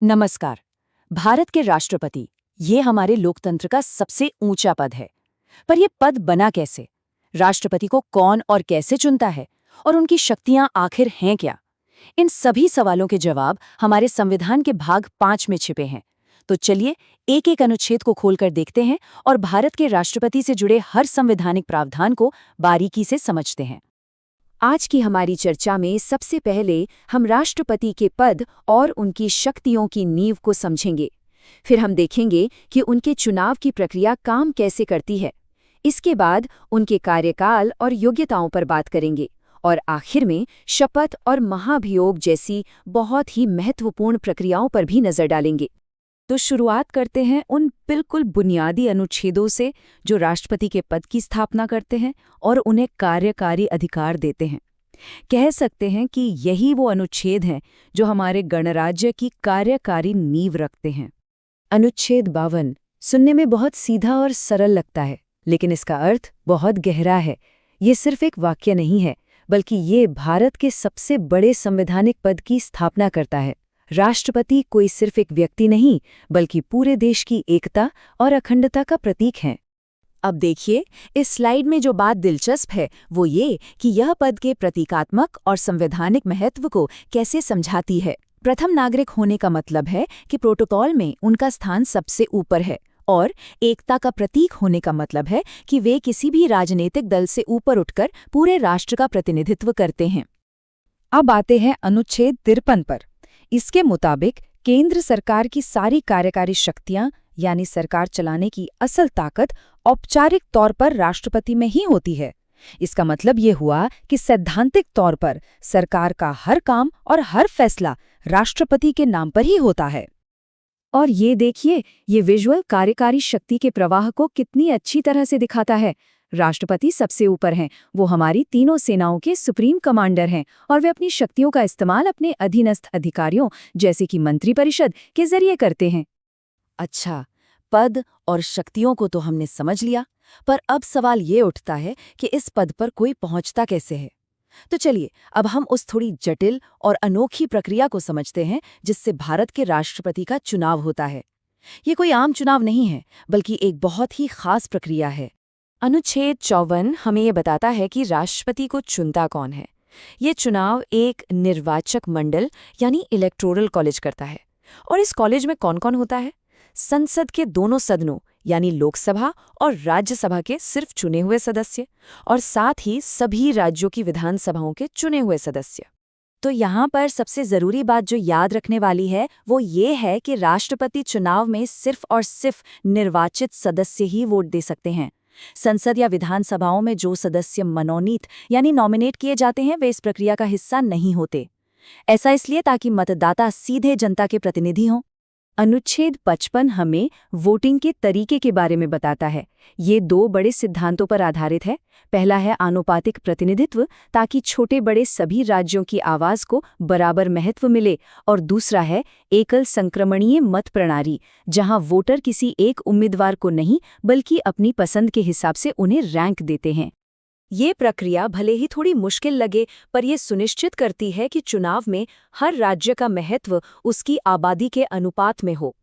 नमस्कार। भारत के राष्ट्रपति ये हमारे लोकतंत्र का सबसे ऊंचा पद है। पर यह पद बना कैसे? राष्ट्रपति को कौन और कैसे चुनता है? और उनकी शक्तियां आखिर हैं क्या? इन सभी सवालों के जवाब हमारे संविधान के भाग 5 में छिपे हैं। तो चलिए एक एक अनुच्छेद को खोलकर देखते हैं और भारत के राष्ट्रपति से जुड़े हर संवैधानिक प्रावधान को बारीकी से समझते हैं। आज की हमारी चर्चा में सबसे पहले हम राष्ट्रपति के पद और उनकी शक्तियों की नींव को समझेंगे। फिर हम देखेंगे कि उनके चुनाव की प्रक्रिया काम कैसे करती है। इसके बाद उनके कार्यकाल और योग्यताओं पर बात करेंगे और आखिर में शपथ और महाभियोग जैसी बहुत ही महत्वपूर्ण प्रक्रियाओं पर भी नजर डालेंगे। तो शुरुआत करते हैं उन बिल्कुल बुनियादी अनुच्छेदों से जो राष्ट्रपति के पद की स्थापना करते हैं और उन्हें कार्यकारी अधिकार देते हैं। कह सकते हैं कि यही वो अनुच्छेद हैं जो हमारे गणराज्य की कार्यकारी नींव रखते हैं। अनुच्छेद 52 सुनने में बहुत सीधा और सरल लगता है, लेकिन इसका अर्थ बहुत गहरा है। ये सिर्फ एक वाक्य नहीं है, बल्कि ये भारत के सबसे बड़े संवैधानिक पद की स्थापना करता है। राष्ट्रपति कोई सिर्फ एक व्यक्ति नहीं, बल्कि पूरे देश की एकता और अखंडता का प्रतीक है। अब देखिए, इस स्लाइड में जो बात दिलचस्प है वो ये कि यह पद के प्रतीकात्मक और संवैधानिक महत्व को कैसे समझाती है। प्रथम नागरिक होने का मतलब है कि प्रोटोकॉल में उनका स्थान सबसे ऊपर है, और एकता का प्रतीक होने का मतलब है कि वे किसी भी राजनीतिक दल से ऊपर उठकर पूरे राष्ट्र का प्रतिनिधित्व करते हैं। अब आते हैं अनुच्छेद 53 पर। इसके मुताबिक केंद्र सरकार की सारी कार्यकारी शक्तियां यानी सरकार चलाने की असल ताकत औपचारिक तौर पर राष्ट्रपति में ही होती है। इसका मतलब ये हुआ कि सैद्धांतिक तौर पर सरकार का हर काम और हर फैसला राष्ट्रपति के नाम पर ही होता है। और ये देखिए, ये विजुअल कार्यकारी शक्ति के प्रवाह को कितनी अच्छी तरह से दिखाता है। राष्ट्रपति सबसे ऊपर हैं, वो हमारी तीनों सेनाओं के सुप्रीम कमांडर हैं और वे अपनी शक्तियों का इस्तेमाल अपने अधीनस्थ अधिकारियों जैसे कि मंत्रिपरिषद के जरिए करते हैं। अच्छा, पद और शक्तियों को तो हमने समझ लिया, पर अब सवाल ये उठता है कि इस पद पर कोई पहुंचता कैसे है। तो चलिए अब हम उस थोड़ी जटिल और अनोखी प्रक्रिया को समझते हैं जिससे भारत के राष्ट्रपति का चुनाव होता है। ये कोई आम चुनाव नहीं है, बल्कि एक बहुत ही खास प्रक्रिया है। अनुच्छेद 54 हमें ये बताता है कि राष्ट्रपति को चुनता कौन है। ये चुनाव एक निर्वाचक मंडल यानी इलेक्टोरल कॉलेज करता है। और इस कॉलेज में कौन कौन होता है? संसद के दोनों सदनों यानी लोकसभा और राज्यसभा के सिर्फ चुने हुए सदस्य, और साथ ही सभी राज्यों की विधानसभाओं के चुने हुए सदस्य। तो यहाँ पर सबसे जरूरी बात जो याद रखने वाली है वो ये है कि राष्ट्रपति चुनाव में सिर्फ और सिर्फ निर्वाचित सदस्य ही वोट दे सकते हैं। संसद या विधानसभाओं में जो सदस्य मनोनीत यानी नॉमिनेट किए जाते हैं वे इस प्रक्रिया का हिस्सा नहीं होते। ऐसा इसलिए ताकि मतदाता सीधे जनता के प्रतिनिधि हों। अनुच्छेद 55 हमें वोटिंग के तरीके के बारे में बताता है। ये दो बड़े सिद्धांतों पर आधारित है। पहला है आनुपातिक प्रतिनिधित्व, ताकि छोटे बड़े सभी राज्यों की आवाज को बराबर महत्व मिले, और दूसरा है एकल संक्रमणीय मत प्रणाली, जहां वोटर किसी एक उम्मीदवार को नहीं बल्कि अपनी पसंद के हिसाब से उन्हें रैंक देते हैं। ये प्रक्रिया भले ही थोड़ी मुश्किल लगे, पर यह सुनिश्चित करती है कि चुनाव में हर राज्य का महत्व उसकी आबादी के अनुपात में हो।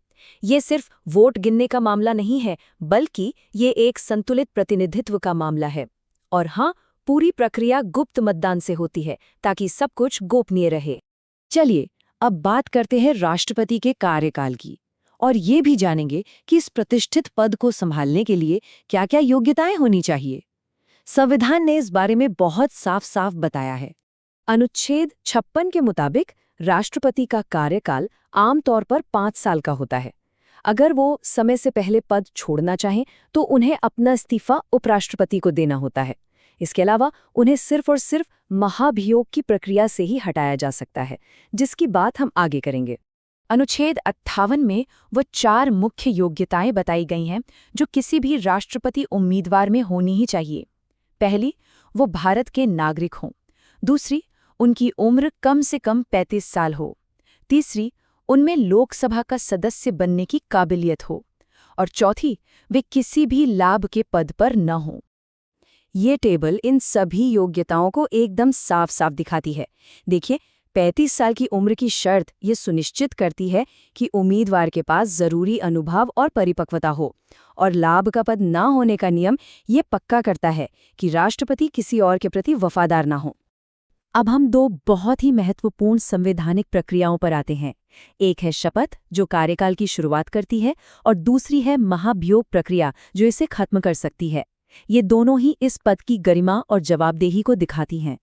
ये सिर्फ वोट गिनने का मामला नहीं है, बल्कि ये एक संतुलित प्रतिनिधित्व का मामला है। और हाँ, पूरी प्रक्रिया गुप्त मतदान से होती है ताकि सब कुछ गोपनीय रहे। चलिए अब बात करते हैं राष्ट्रपति के कार्यकाल की, और ये भी जानेंगे कि इस प्रतिष्ठित पद को संभालने के लिए क्या-क्या योग्यताएं होनी चाहिए। संविधान ने इस बारे में बहुत साफ साफ बताया है। अनुच्छेद 56 के मुताबिक राष्ट्रपति का कार्यकाल आमतौर पर 5 साल का होता है। अगर वो समय से पहले पद छोड़ना चाहें तो उन्हें अपना इस्तीफा उपराष्ट्रपति को देना होता है। इसके अलावा उन्हें सिर्फ और सिर्फ महाभियोग की प्रक्रिया से ही हटाया जा सकता है, जिसकी बात हम आगे करेंगे। अनुच्छेद 58 में वो 4 मुख्य योग्यताएं बताई गई हैं जो किसी भी राष्ट्रपति उम्मीदवार में होनी ही चाहिए। पहली, वो भारत के नागरिक हों। दूसरी, उनकी उम्र कम से कम 35 साल हो। तीसरी, उनमें लोकसभा का सदस्य बनने की काबिलियत हो। और चौथी, वे किसी भी लाभ के पद पर न हों। ये टेबल इन सभी योग्यताओं को एकदम साफ साफ दिखाती है। देखिए, 35 साल की उम्र की शर्त ये सुनिश्चित करती है कि उम्मीदवार के पास जरूरी अनुभव और परिपक्वता हो, और लाभ का पद ना होने का नियम ये पक्का करता है कि राष्ट्रपति किसी और के प्रति वफादार ना हो। अब हम दो बहुत ही महत्वपूर्ण संवैधानिक प्रक्रियाओं पर आते हैं। एक है शपथ, जो कार्यकाल की शुरुआत करती है, और दूसरी है महाभियोग प्रक्रिया, जो इसे खत्म कर सकती है। ये दोनों ही इस पद की गरिमा और जवाबदेही को दिखाती हैं।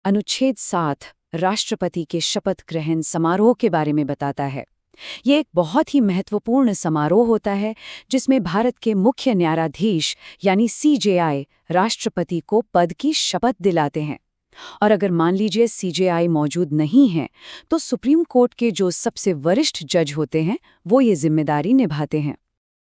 अनुच्छेद 7 राष्ट्रपति के शपथ ग्रहण समारोह के बारे में बताता है। ये एक बहुत ही महत्वपूर्ण समारोह होता है जिसमें भारत के मुख्य न्यायाधीश यानी CJI राष्ट्रपति को पद की शपथ दिलाते हैं। और अगर मान लीजिए CJI मौजूद नहीं है तो सुप्रीम कोर्ट के जो सबसे वरिष्ठ जज होते हैं वो ये जिम्मेदारी निभाते हैं।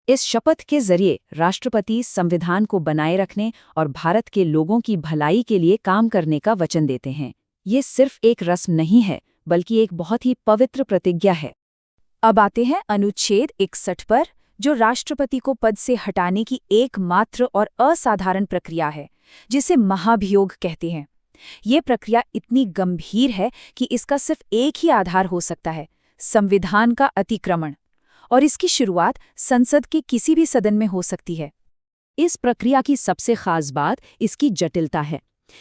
इस शपथ के जरिए राष्ट्रपति संविधान को बनाए रखने और भारत के लोगों की भलाई के लिए काम करने का वचन देते हैं। ये सिर्फ एक रस्म नहीं है, बल्कि एक बहुत ही पवित्र प्रतिज्ञा है। अब आते हैं अनुच्छेद 61 पर, जो राष्ट्रपति को पद से हटाने की एकमात्र और असाधारण प्रक्रिया है, जिसे महाभियोग कहते हैं। ये प्रक्रिया इतनी गंभीर है कि इसका सिर्फ एक ही आधार हो सकता है, संविधान का अतिक्रमण, और इसकी शुरुआत संसद के किसी भी सदन में हो सकती है। इस प्रक्रिया की सबसे खास बात इसकी जटिलता है।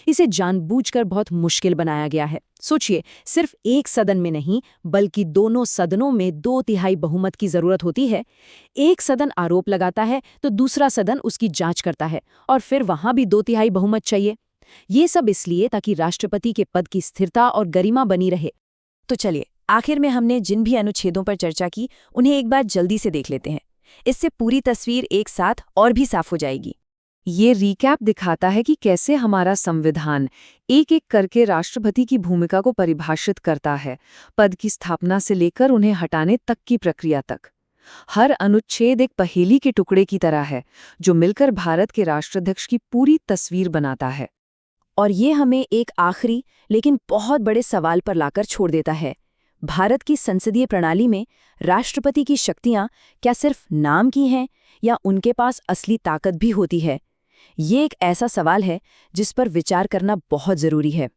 इसे जानबूझकर बहुत मुश्किल बनाया गया है। सोचिए, सिर्फ एक सदन में नहीं बल्कि दोनों सदनों में 2/3 बहुमत की जरूरत होती है। एक सदन आरोप लगाता है तो दूसरा सदन उसकी जांच करता है, और फिर वहां भी 2/3 बहुमत चाहिए। ये सब इसलिए ताकि राष्ट्रपति के पद की स्थिरता और गरिमा बनी रहे। तो चलिए, आखिर में हमने जिन भी अनुच्छेदों पर चर्चा की उन्हें एक बार जल्दी से देख लेते हैं। इससे पूरी तस्वीर एक साथ और भी साफ हो जाएगी। ये रिकैप दिखाता है कि कैसे हमारा संविधान एक एक करके राष्ट्रपति की भूमिका को परिभाषित करता है, पद की स्थापना से लेकर उन्हें हटाने तक की प्रक्रिया तक। हर अनुच्छेद एक पहेली के टुकड़े की तरह है, जो मिलकर भारत के राष्ट्राध्यक्ष की पूरी तस्वीर बनाता है। और ये हमें एक आखिरी लेकिन बहुत बड़े सवाल पर लाकर छोड़ देता है। भारत की संसदीय प्रणाली में राष्ट्रपति की शक्तियां क्या सिर्फ नाम की हैं, या उनके पास असली ताकत भी होती है? ये एक ऐसा सवाल है जिस पर विचार करना बहुत जरूरी है।